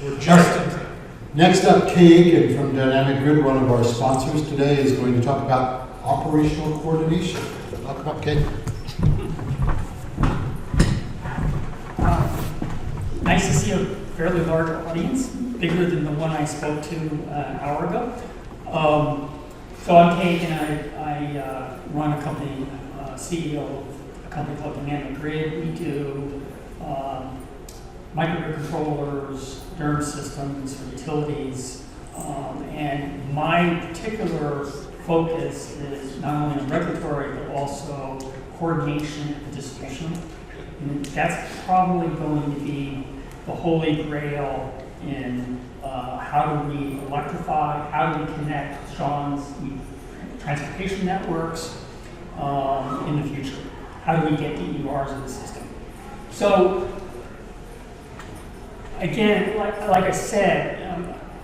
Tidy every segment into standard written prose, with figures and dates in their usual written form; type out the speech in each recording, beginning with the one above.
We're just in time. Next up, Aikin from Dynamic Grid, one of our sponsors today, is going to talk about operational coordination. Welcome up, Kate. Nice to see a fairly large audience, bigger than the one I spoke to an hour ago. So I'm Aikin, and I run a company, CEO of a company called Dynamic Grid. We do microcontrollers, DERM systems for utilities, and my particular focus is not only on regulatory, but also coordination and distribution. And that's probably going to be the holy grail in how do we electrify, how do we connect Sean's transportation networks in the future? How do we get DERs in the system? So, again, like I said,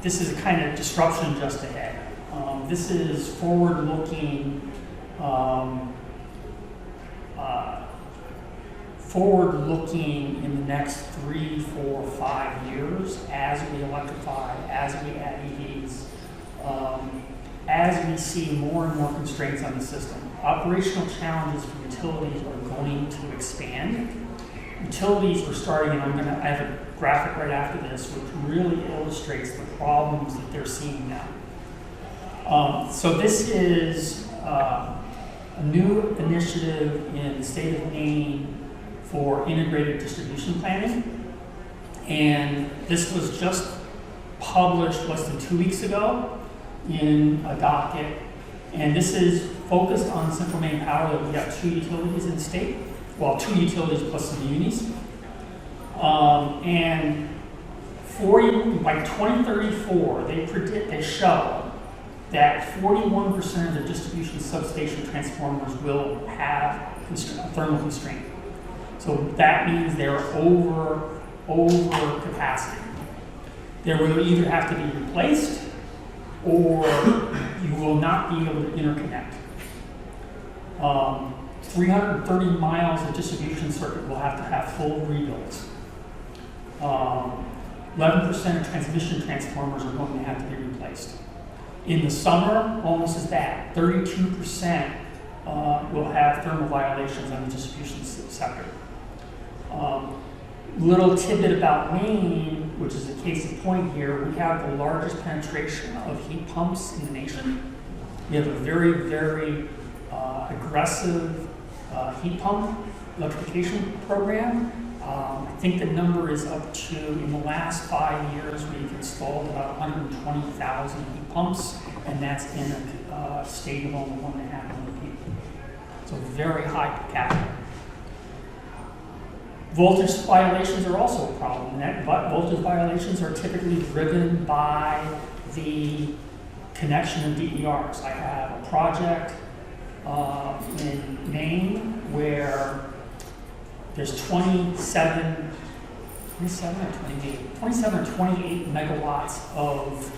this is a kind of disruption just ahead. This is forward-looking in the next 3, 4, 5 years as we electrify, as we add EVs, as we see more and more constraints on the system. Operational challenges for utilities are going to expand. Utilities are starting, and I have a graphic right after this, which really illustrates the problems that they're seeing now. So this is a new initiative in the state of Maine for integrated distribution planning. And this was just published less than 2 weeks ago in a docket. And this is focused on Central Maine Power. We have 2 utilities in the state. Well, 2 utilities plus some unis. And by 2034, they show that 41% of the distribution substation transformers will have thermal constraint. So that means they're over capacity. They will either have to be replaced or you will not be able to interconnect. 330 miles of distribution circuit will have to have full rebuilds. 11% of transmission transformers are going to have to be replaced. In the summer, almost as bad. 32% will have thermal violations on the distribution sector. Little tidbit about Maine, which is a case in point here, we have the largest penetration of heat pumps in the nation. We have a very, very aggressive heat pump electrification program. I think the number is up to, in the last 5 years, we've installed about 120,000 heat pumps, and that's in a state of only 1.5 million people. So very high per capita. Voltage violations are also a problem. Voltage violations are typically driven by the connection of DERs. I have a project in Maine where there's 27 or 28 megawatts of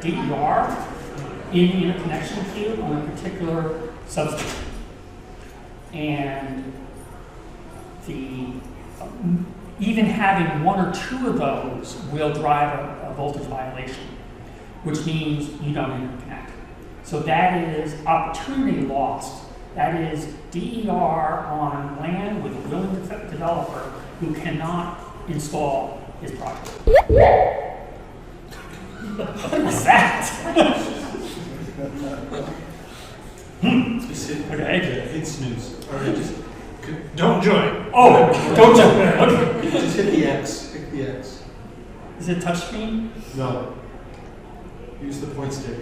DER in the interconnection queue on a particular substation. And even having 1 or 2 of those will drive a voltage violation, which means you don't interconnect. So that is opportunity lost. That is DER on land with a willing developer who cannot install his project. What was that? Okay. It's news. All right, just don't join. Oh, don't join. Okay. Just hit the X. Hit the X. Is it touchscreen? No. Use the point stick.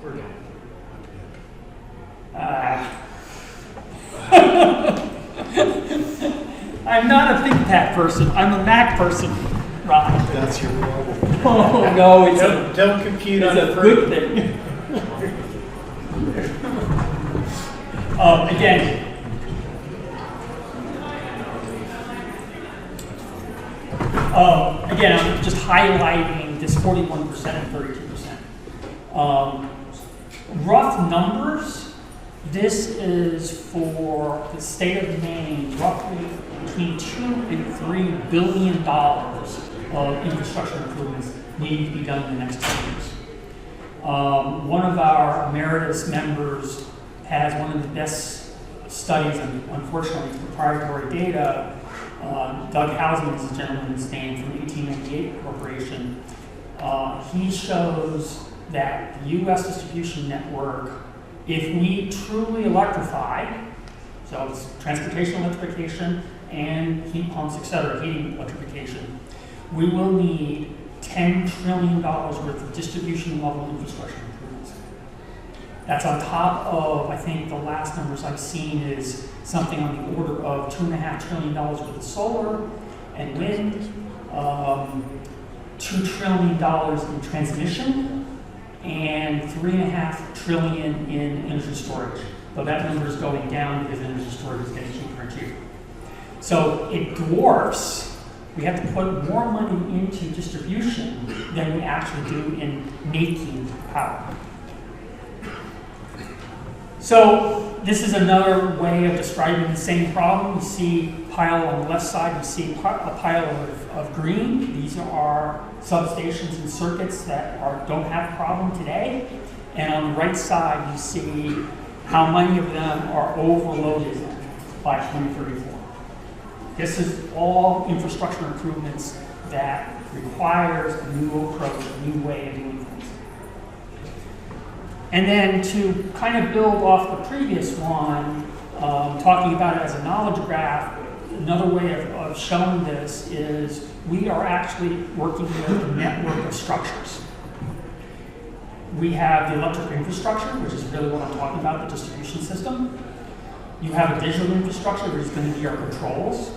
Or down. I'm not a ThinkPad person. I'm a Mac person, Rob. That's your problem. Oh no, Don't compute on it's a good thing. Again, I'm just highlighting this 41% and 32%. Rough numbers, this is for the state of Maine, roughly between $2 and $3 billion of infrastructure improvements need to be done in the next 10 years. One of our emeritus members has one of the best studies, and unfortunately it's proprietary data. Doug Hausman is a gentleman's name from 1898 Corporation. He shows that the U.S. distribution network, if we truly electrify, so it's transportation electrification and heat pumps, et cetera, heating electrification, we will need $10 trillion worth of distribution level infrastructure improvements. That's on top of, I think the last numbers I've seen is something on the order of $2.5 trillion worth of solar and wind, $2 trillion in transmission, and $3.5 trillion in energy storage. Though that number is going down because energy storage is getting cheaper and cheaper. So it dwarfs, we have to put more money into distribution than we actually do in making power. So this is another way of describing the same problem. You see a pile on the left side, you see a pile of green. These are substations and circuits that don't have a problem today. And on the right side, you see how many of them are overloaded by 2034. This is all infrastructure improvements that requires a new approach, a new way of doing things. And then to kind of build off the previous one, talking about it as a knowledge graph, another way of showing this is we are actually working with a network of structures. We have the electrical infrastructure, which is really what I'm talking about, the distribution system. You have a digital infrastructure, which is going to be our controls.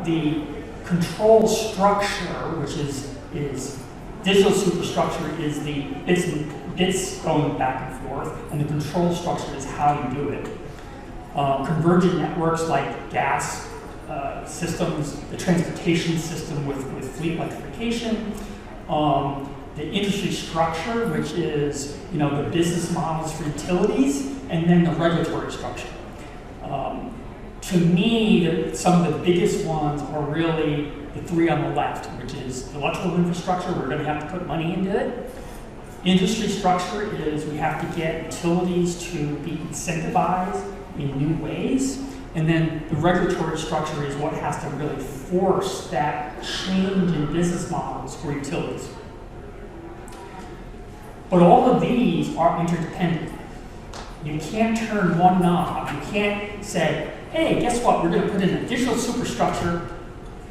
The control structure, which is digital superstructure, is the bits going back and forth, and the control structure is how you do it. Convergent networks like gas systems, the transportation system with fleet electrification, the industry structure, which is the business models for utilities, and then the regulatory structure. To me, some of the biggest ones are really the three on the left, which is the electrical infrastructure. We're going to have to put money into it. Industry structure is we have to get utilities to be incentivized in new ways. And then the regulatory structure is what has to really force that change in business models for utilities. But all of these are interdependent. You can't turn one knob. You can't say, hey, guess what? We're going to put in a digital superstructure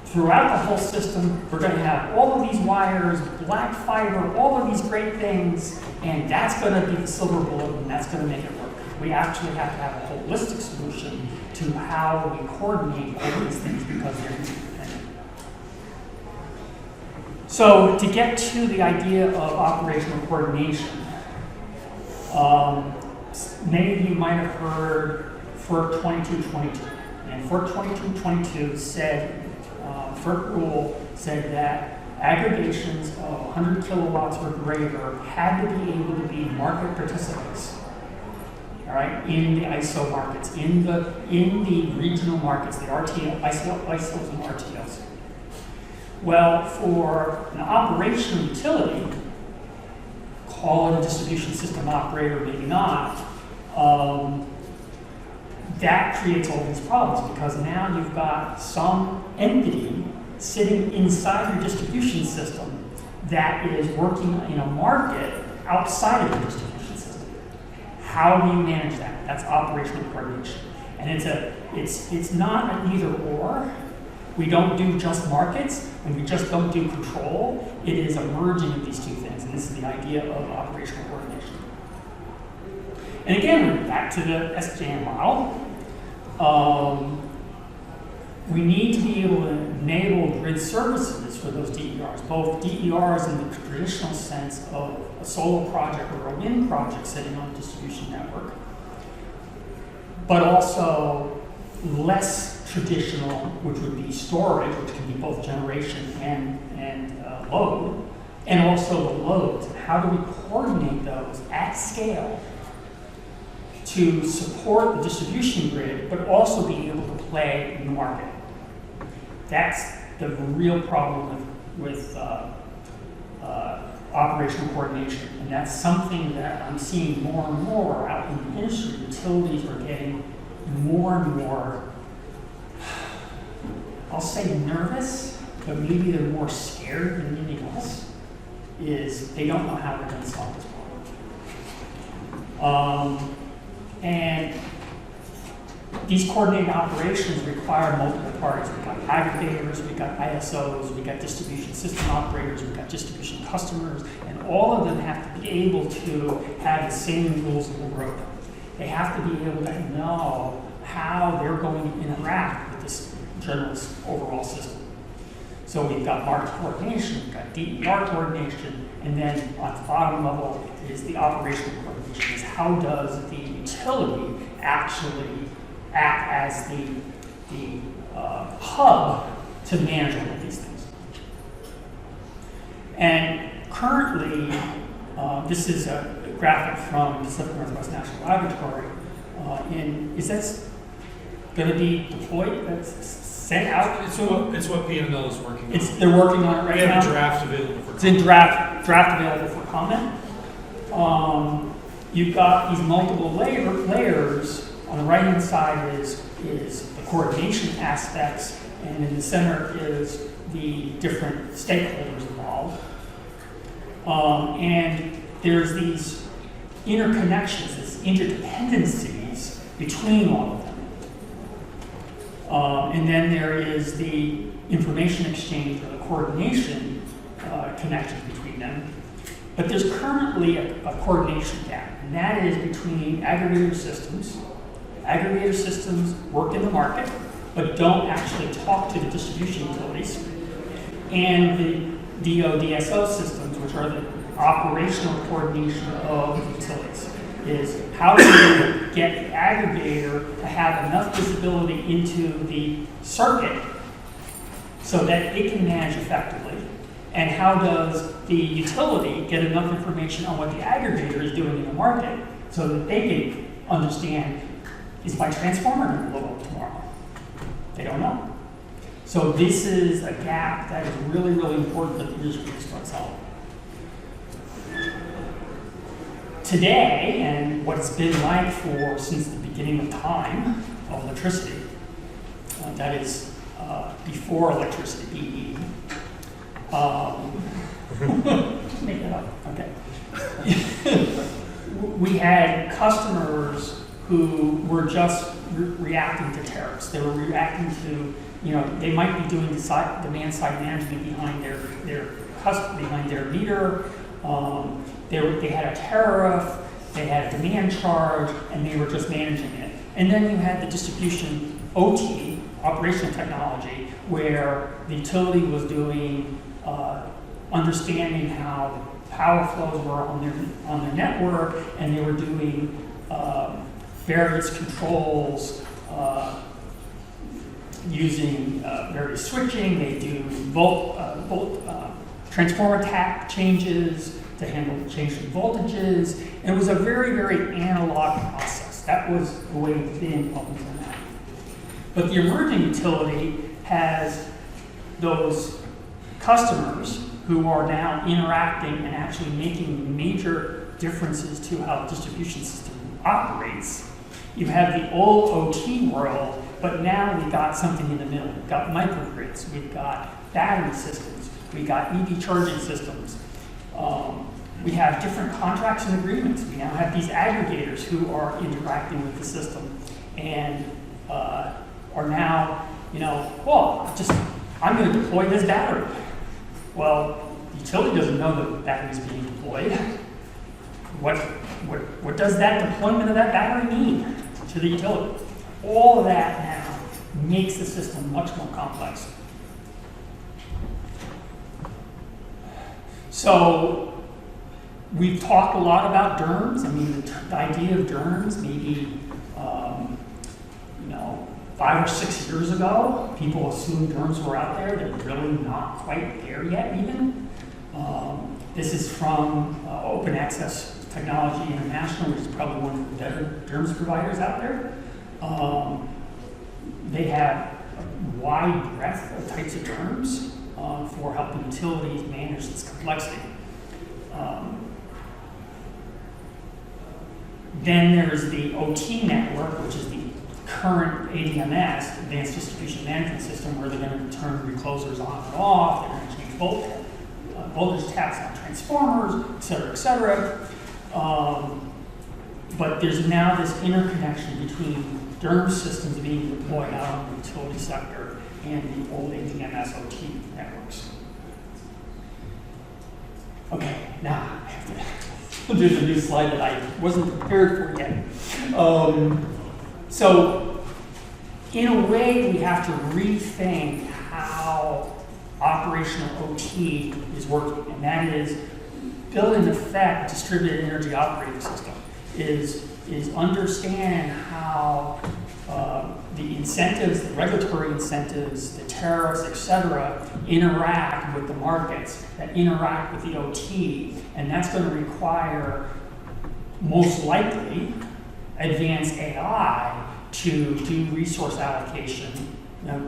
throughout the whole system. We're going to have all of these wires, black fiber, all of these great things, and that's going to be the silver bullet, and that's going to make it work. We actually have to have a holistic solution to how we coordinate all these things because they're interdependent. So to get to the idea of operational coordination, many of you might have heard FERC 2222. And FERC 2222 said, FERC rule said that aggregations of 100 kilowatts or greater had to be able to be market participants, all right, in the ISO markets, in the regional markets, the RTO, ISOs and RTOs. Well, for an operational utility, call it a distribution system operator, maybe not, that creates all these problems because now you've got some entity sitting inside your distribution system that is working in a market outside of the distribution system. How do you manage that? That's operational coordination. And it's not an either or. We don't do just markets and we just don't do control. It is a merging of these two things, and this is the idea of operational coordination. And again, we're back to the SJM model. We need to be able to enable grid services for those DERs, both DERs in the traditional sense of a solar project or a wind project sitting on a distribution network, but also less traditional, which would be storage, which can be both generation and load, and also the loads. How do we coordinate those at scale to support the distribution grid, but also be able to play in the market? That's the real problem with operational coordination. And that's something that I'm seeing more and more out in the industry. Utilities are getting more and more, I'll say nervous, but maybe they're more scared than anything else, is they don't know how they're going to solve this problem. And these coordinated operations require multiple parties. We've got aggregators, we've got ISOs, we've got distribution system operators, we've got distribution customers, and all of them have to be able to have the same rules of the road. They have to be able to know how they're going to interact with this general overall system. So we've got market coordination, we've got DER coordination, and then on the bottom level is the operational coordination. Is how does the utility actually act as the hub to manage all of these things. And currently, this is a graphic from Pacific Northwest National Laboratory. And is that going to be deployed? That's sent out? It's what P&L is working on. They're working on it right now? We have a draft available for It's in draft available for comment. You've got these multiple layers. On the right-hand side is the coordination aspects, and in the center is the different stakeholders involved. And there's these interconnections, these interdependencies between all of them. And then there is the information exchange or the coordination connections between them. But there's currently a coordination gap, and that is between aggregator systems. Aggregator systems work in the market, but don't actually talk to the distribution utilities. And the DO-DSO systems, which are the operational coordination of the utilities, is how do you get the aggregator to have enough visibility into the circuit so that it can manage effectively? And how does the utility get enough information on what the aggregator is doing in the market so that they can understand, is my transformer going to blow up tomorrow? They don't know. So this is a gap that is really, really important that the industry can start solving. Today, and what it's been like since the beginning of time of electricity, that is before electricity, BE. Make it up, okay. We had customers who were just reacting to tariffs. They were reacting to, they might be doing demand side management behind their meter. They had a tariff, they had a demand charge, and they were just managing it. And then you had the distribution OT, operational technology, where the utility was doing understanding how the power flows were on their network, and they were doing various controls using various switching. They do transformer tap changes to handle change in voltages. And it was a very, very analog process. That was the way it's been up until now. But the emerging utility has those customers who are now interacting and actually making major differences to how the distribution system operates. You have the old OT world, but now we've got something in the middle. We've got microgrids, we've got battery systems, we've got EV charging systems. We have different contracts and agreements. We now have these aggregators who are interacting with the system and are now, I'm going to deploy this battery. Well, the utility doesn't know that the battery is being deployed. What does that deployment of that battery mean to the utility? All of that now makes the system much more complex. So we've talked a lot about DERMS. I mean, the idea of DERMS maybe 5 or 6 years ago, people assumed DERMS were out there. They're really not quite there yet even. This is from Open Access Technology International, which is probably one of the better DERMS providers out there. They have wide breadth of types of terms for helping utilities manage this complexity. Then there's the OT network, which is the current ADMS, Advanced Distribution Management System, where they're going to turn reclosers on and off, they're going to change voltage taps on transformers, et cetera, but there's now this interconnection between DERMS systems being deployed out in the utility sector and the old ADMS OT networks. Okay, now I have to there's a new slide that I wasn't prepared for yet. So, in a way, we have to rethink how operational OT is working, and that is build in effect distributed energy operating system, is understand how the incentives, the regulatory incentives, the tariffs, et cetera, interact with the markets, that interact with the OT, and that's going to require, most likely, advanced AI to do resource allocation. Now,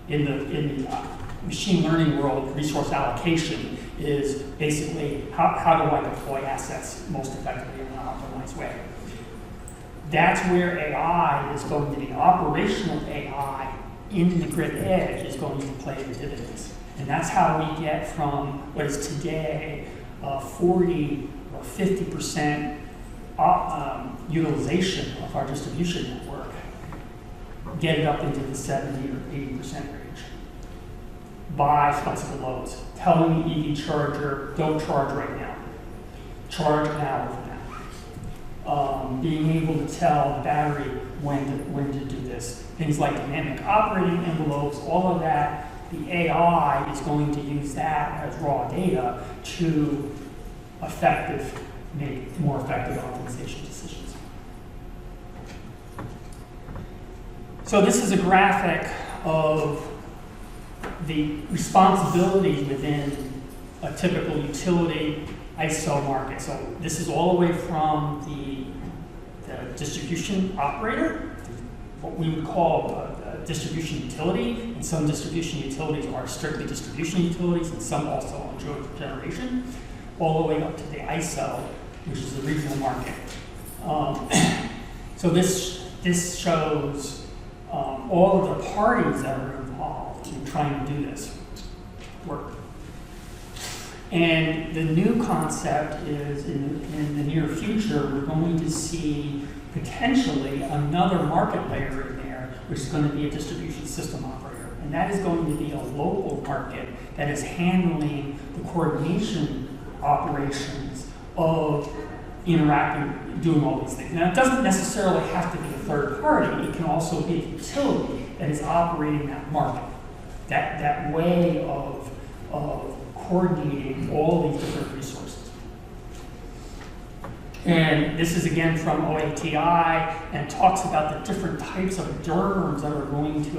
in the machine learning world, resource allocation is basically how do I deploy assets most effectively in an optimized way. That's where AI is going to be. Operational AI in the grid edge is going to play the dividends. And that's how we get from what is today 40 or 50% utilization of our distribution network, get it up into the 70 or 80% range by flexible loads. Telling the EV charger, don't charge right now. Charge an hour from now. Being able to tell the battery when to do this. Things like dynamic operating envelopes, all of that. The AI is going to use that as raw data to make more effective optimization decisions. So this is a graphic of the responsibilities within a typical utility ISO market. So this is all the way from the distribution operator, what we would call a distribution utility, and some distribution utilities are strictly distribution utilities, and some also on generation, all the way up to the ISO, which is the regional market. So this shows all of the parties that are involved in trying to do this work. And the new concept is in the near future, we're going to see potentially another market layer in there, which is going to be a distribution system operator. And that is going to be a local market that is handling the coordination operations of interacting, doing all these things. Now, it doesn't necessarily have to be a third party. It can also be a utility that is operating that market. That way of coordinating all these different resources. And this is again from OATI, and it talks about the different types of DERMS that are going to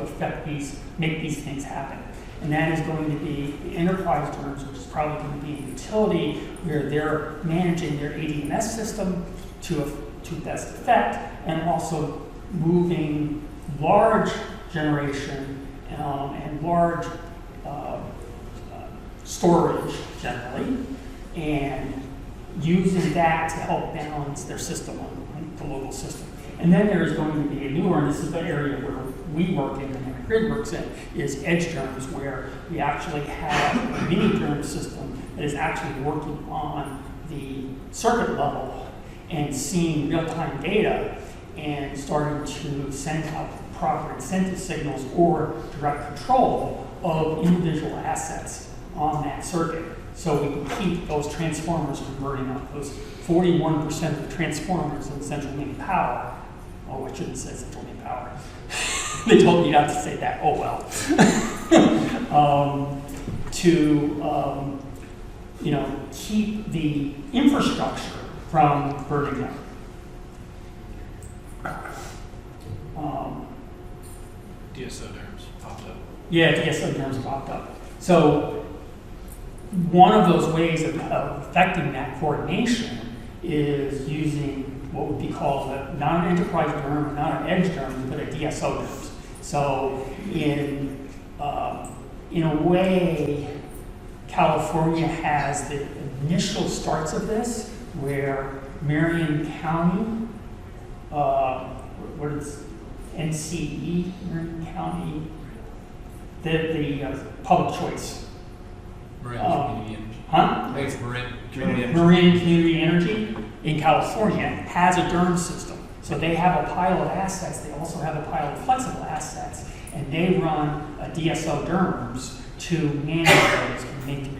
make these things happen. And that is going to be the enterprise DERMS, which is probably going to be a utility where they're managing their ADMS system to best effect, and also moving large generation and large storage generally, and using that to help balance their system on the local system. And then there is going to be a newer, and this is the area where we work in and the grid works in, is edge DERMS, where we actually have a mini DERM system that is actually working on the circuit level and seeing real-time data and starting to send out proper incentive signals or direct control of individual assets on that circuit. So we can keep those transformers from burning up. Those 41% of the transformers in central main power, oh, I shouldn't say central main power. They told me not to say that, oh well. Keep the infrastructure from burning up. DSO DERMS popped up. Yeah, DSO DERMS popped up. So one of those ways of affecting that coordination is using what would be called not an enterprise DERM, not an edge DERM, but a DSO DERMS. So in a way, California has the initial starts of this, where Marion County, what is NCE, Marion County, the public choice. Marin Community Energy. Huh? I think it's Marin Community Energy. Marine Community Energy in California has a DERM system. So they have a pile of assets, they also have a pile of flexible assets, and they run a DSO DERMs to manage those and make